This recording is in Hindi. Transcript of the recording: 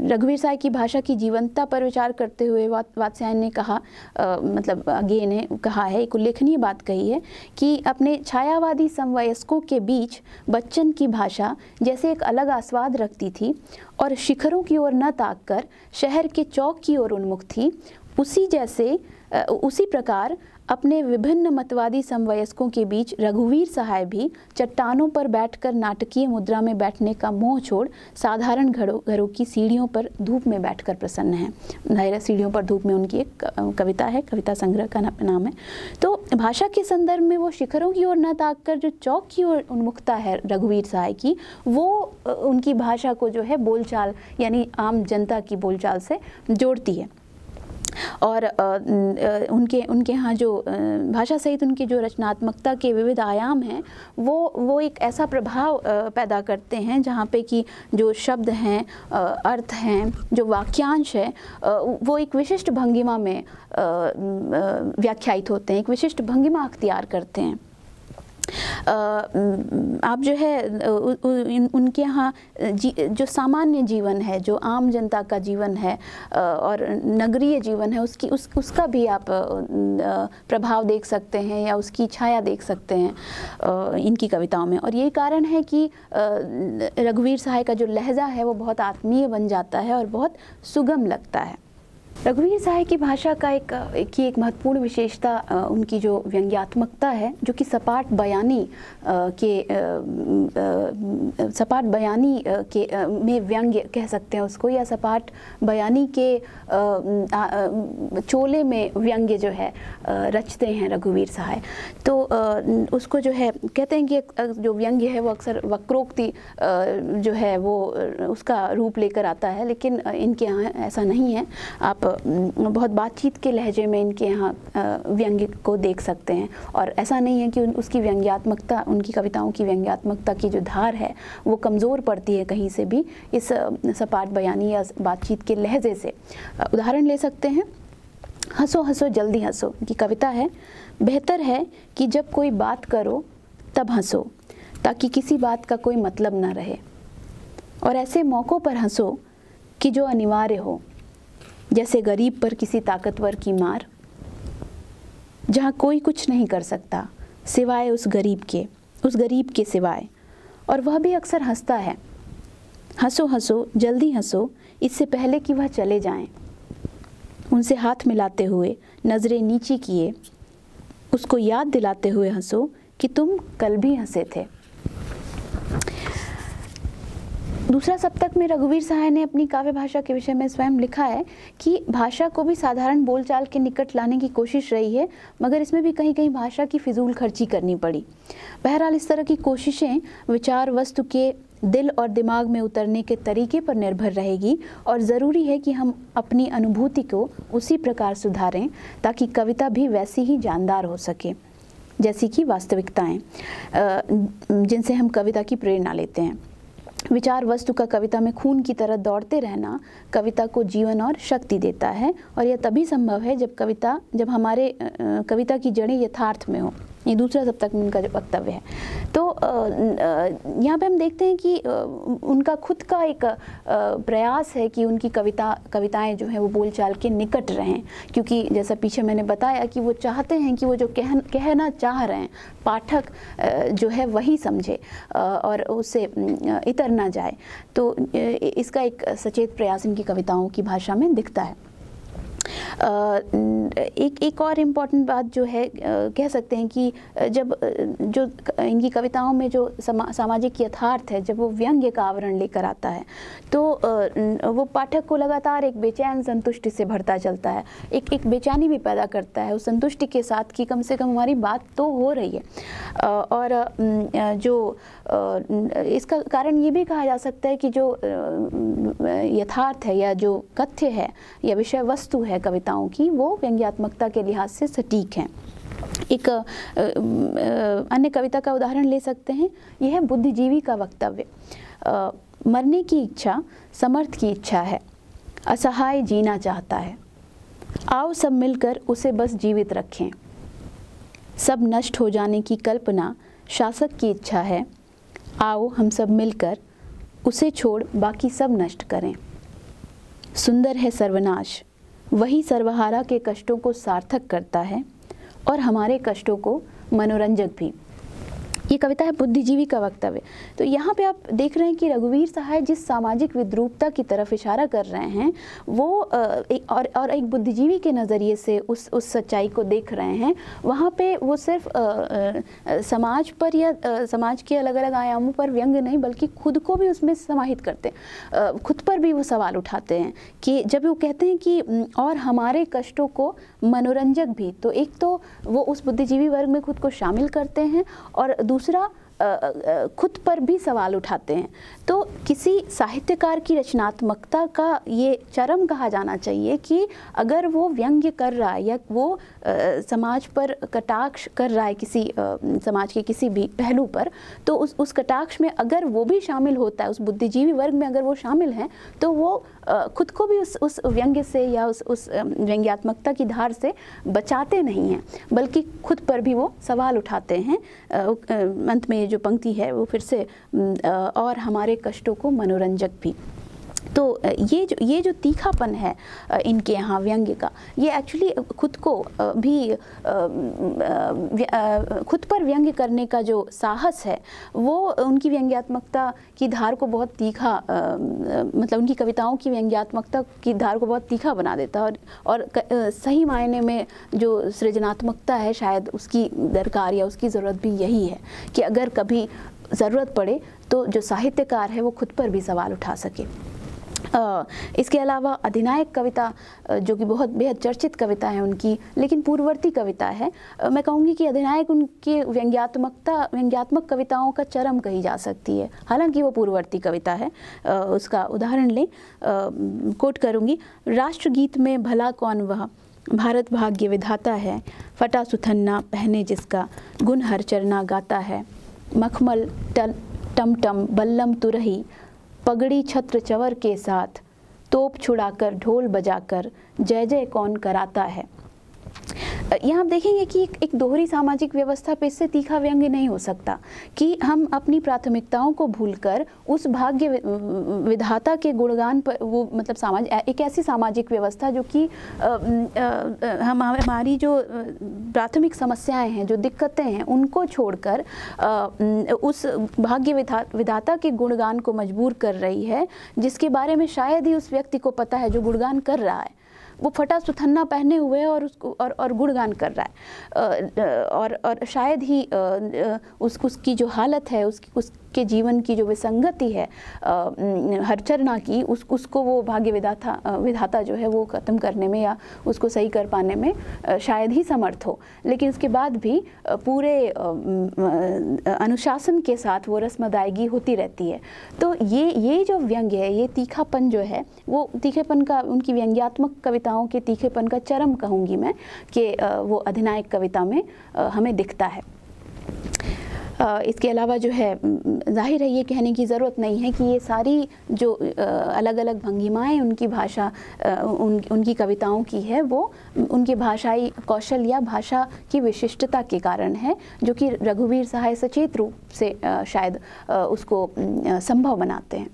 रघुवीर सहाय की भाषा की जीवंतता पर विचार करते हुए वात्स्यायन ने कहा, मतलब आगे ने कहा है, एक उल्लेखनीय बात कही है कि अपने छायावादी समवयस्कों के बीच बच्चन की भाषा जैसे एक अलग आस्वाद रखती थी और शिखरों की ओर न ताककर शहर के चौक की ओर उन्मुख थी, उसी प्रकार अपने विभिन्न मतवादी समवयस्कों के बीच रघुवीर सहाय भी चट्टानों पर बैठकर नाटकीय मुद्रा में बैठने का मोह छोड़ साधारण घरों की सीढ़ियों पर धूप में बैठकर प्रसन्न है। जाहिर सीढ़ियों पर धूप में उनकी एक कविता है, कविता संग्रह का नाम है। तो भाषा के संदर्भ में वो शिखरों की ओर न ताककर जो चौक की ओर उन्मुखता है रघुवीर सहाय की, वो उनकी भाषा को जो है बोलचाल यानी आम जनता की बोलचाल से जोड़ती है। और उनके यहाँ जो भाषा सहित उनकी जो रचनात्मकता के विविध आयाम हैं वो एक ऐसा प्रभाव पैदा करते हैं जहाँ पे कि जो शब्द हैं, अर्थ हैं, जो वाक्यांश है, वो एक विशिष्ट भंगिमा में व्याख्यायित होते हैं, एक विशिष्ट भंगिमा अख्तियार करते हैं। आप जो है उनके यहाँ जो सामान्य जीवन है, जो आम जनता का जीवन है और नगरीय जीवन है, उसका भी आप प्रभाव देख सकते हैं या उसकी छाया देख सकते हैं इनकी कविताओं में। और यही कारण है कि रघुवीर सहाय का जो लहजा है वो बहुत आत्मीय बन जाता है और बहुत सुगम लगता है। रघुवीर सहाय की भाषा का एक महत्वपूर्ण विशेषता उनकी जो व्यंग्यात्मकता है, जो कि सपाट बयानी में व्यंग्य कह सकते हैं उसको, या सपाट बयानी के चोले में व्यंग्य जो है रचते हैं रघुवीर सहाय। तो उसको जो है कहते हैं कि जो व्यंग्य है वो अक्सर वक्रोक्ति जो है वो उसका रूप लेकर आता है, लेकिन इनके यहाँ ऐसा नहीं है। आप बहुत बातचीत के लहजे में इनके यहाँ व्यंग्य को देख सकते हैं, और ऐसा नहीं है कि उसकी व्यंग्यात्मकता, उनकी कविताओं की व्यंग्यात्मकता की जो धार है वो कमज़ोर पड़ती है कहीं से भी इस सपाट बयानी या बातचीत के लहजे से। उदाहरण ले सकते हैं, हंसो हंसो जल्दी हंसो की कविता है। बेहतर है कि जब कोई बात करो तब हंसो, ताकि किसी बात का कोई मतलब ना रहे, और ऐसे मौक़ों पर हंसो कि जो अनिवार्य हो, जैसे गरीब पर किसी ताकतवर की मार, जहाँ कोई कुछ नहीं कर सकता सिवाय उस गरीब के सिवाय, और वह भी अक्सर हंसता है। हंसो हंसो जल्दी हंसो, इससे पहले कि वह चले जाएं। उनसे हाथ मिलाते हुए नज़रें नीची किए, उसको याद दिलाते हुए हंसो कि तुम कल भी हंसे थे। दूसरा सप्तक में रघुवीर सहाय ने अपनी काव्य भाषा के विषय में स्वयं लिखा है कि भाषा को भी साधारण बोलचाल के निकट लाने की कोशिश रही है, मगर इसमें भी कहीं कहीं भाषा की फिजूल खर्ची करनी पड़ी। बहरहाल इस तरह की कोशिशें विचार वस्तु के दिल और दिमाग में उतरने के तरीके पर निर्भर रहेगी, और ज़रूरी है कि हम अपनी अनुभूति को उसी प्रकार सुधारें ताकि कविता भी वैसी ही जानदार हो सके जैसी कि वास्तविकताएं जिनसे हम कविता की प्रेरणा लेते हैं। विचार वस्तु का कविता में खून की तरह दौड़ते रहना कविता को जीवन और शक्ति देता है, और यह तभी संभव है जब हमारे कविता की जड़ें यथार्थ में हो। ये दूसरा सप्तक में उनका जो वक्तव्य है। तो यहाँ पे हम देखते हैं कि उनका खुद का एक प्रयास है कि उनकी कविताएं जो हैं वो बोलचाल के निकट रहें, क्योंकि जैसा पीछे मैंने बताया कि वो चाहते हैं कि वो जो कहना चाह रहे हैं पाठक जो है वही समझे और उससे इतर ना जाए। तो इसका एक सचेत प्रयास इनकी कविताओं की भाषा में दिखता है। एक और इम्पॉर्टेंट बात जो है कह सकते हैं कि जब जो इनकी कविताओं में जो सामाजिक यथार्थ है, जब वो व्यंग्य का आवरण लेकर आता है तो वो पाठक को लगातार एक बेचैन संतुष्टि से भरता चलता है, एक बेचैनी भी पैदा करता है उस संतुष्टि के साथ कि कम से कम हमारी बात तो हो रही है। और जो इसका कारण ये भी कहा जा सकता है कि जो यथार्थ है या जो कथ्य है या विषय वस्तु है कविताओं की, वो व्यंग्यात्मकता के लिहाज से सटीक हैं। एक अन्य कविता का उदाहरण ले सकते हैं, यह है बुद्धिजीवी का वक्तव्य। मरने की इच्छा समर्थ की इच्छा है, असहाय जीना चाहता है, आओ सब मिलकर उसे बस जीवित रखें। सब नष्ट हो जाने की कल्पना शासक की इच्छा है, आओ हम सब मिलकर उसे छोड़ बाकी सब नष्ट करें। सुंदर है सर्वनाश, वही सर्वहारा के कष्टों को सार्थक करता है और हमारे कष्टों को मनोरंजक भी। ये कविता है बुद्धिजीवी का वक्तव्य। तो यहाँ पे आप देख रहे हैं कि रघुवीर सहाय जिस सामाजिक विद्रूपता की तरफ इशारा कर रहे हैं वो एक बुद्धिजीवी के नज़रिए से उस सच्चाई को देख रहे हैं। वहाँ पे वो सिर्फ समाज पर या समाज के अलग अलग आयामों पर व्यंग नहीं बल्कि खुद को भी उसमें समाहित करते हैं, खुद पर भी वो सवाल उठाते हैं कि जब वो कहते हैं कि और हमारे कष्टों को मनोरंजक भी, तो एक तो वो उस बुद्धिजीवी वर्ग में खुद को शामिल करते हैं और दूसरा खुद पर भी सवाल उठाते हैं। तो किसी साहित्यकार की रचनात्मकता का ये चरम कहा जाना चाहिए कि अगर वो व्यंग्य कर रहा है या वो समाज पर कटाक्ष कर रहा है किसी समाज के किसी भी पहलू पर, तो उस कटाक्ष में अगर वो भी शामिल होता है, उस बुद्धिजीवी वर्ग में अगर वो शामिल हैं, तो वो खुद को भी उस व्यंग्य से या उस व्यंग्यात्मकता की धार से बचाते नहीं हैं बल्कि खुद पर भी वो सवाल उठाते हैं। अंत में जो पंक्ति है वो फिर से और हमारे कष्टों को मनोरंजक भी। तो ये जो तीखापन है इनके यहाँ व्यंग्य का, ये एक्चुअली खुद को भी खुद पर व्यंग्य करने का जो साहस है वो उनकी व्यंग्यात्मकता की धार को बहुत तीखा मतलब उनकी कविताओं की व्यंग्यात्मकता की धार को बहुत तीखा बना देता है और सही मायने में जो सृजनात्मकता है शायद उसकी दरकार या उसकी ज़रूरत भी यही है कि अगर कभी ज़रूरत पड़े तो जो साहित्यकार है वो खुद पर भी सवाल उठा सके। इसके अलावा अधिनायक कविता जो कि बहुत बेहद चर्चित कविता है उनकी, लेकिन पूर्ववर्ती कविता है, मैं कहूँगी कि अधिनायक उनके व्यंग्यात्मक कविताओं का चरम कही जा सकती है, हालांकि वो पूर्ववर्ती कविता है। उसका उदाहरण लें, कोट करूँगी, राष्ट्रगीत में भला कौन वह भारत भाग्य विधाता है, फटा सुथन्ना पहने जिसका गुण हर चरना गाता है, मखमल टमटम बल्लम तुरही पगड़ी छत्र चवर के साथ, तोप छुड़ाकर ढोल बजाकर जय जय कौन कराता है। यहाँ आप देखेंगे कि एक दोहरी सामाजिक व्यवस्था पे इससे तीखा व्यंग्य नहीं हो सकता कि हम अपनी प्राथमिकताओं को भूलकर उस भाग्य विधाता के गुणगान पर वो मतलब एक ऐसी सामाजिक व्यवस्था जो कि हमारी जो प्राथमिक समस्याएं हैं, जो दिक्कतें हैं, उनको छोड़कर उस भाग्य विधाता के गुणगान को मजबूर कर रही है, जिसके बारे में शायद ही उस व्यक्ति को पता है जो गुणगान कर रहा है। वो फटा सुथन्ना पहने हुए है और उसको और गुणगान कर रहा है और शायद ही उसकी जो हालत है, उसके जीवन की जो विसंगति है हरचरना की, उसको वो भाग्य विधाता जो है वो ख़त्म करने में या उसको सही कर पाने में शायद ही समर्थ हो। लेकिन उसके बाद भी पूरे अनुशासन के साथ वो रस्म अदायगी होती रहती है। तो ये जो व्यंग्य है, ये तीखापन जो है, वो तीखेपन का उनकी व्यंग्यात्मक कविताओं के तीखेपन का चरम कहूँगी मैं कि वो अधिनायक कविता में हमें दिखता है। इसके अलावा जो है जाहिर है ये कहने की ज़रूरत नहीं है कि ये सारी जो अलग अलग भंगिमाएँ उनकी भाषा उनकी कविताओं की है, वो उनके भाषाई कौशल या भाषा की विशिष्टता के कारण है, जो कि रघुवीर सहाय सचेत रूप से शायद उसको संभव बनाते हैं।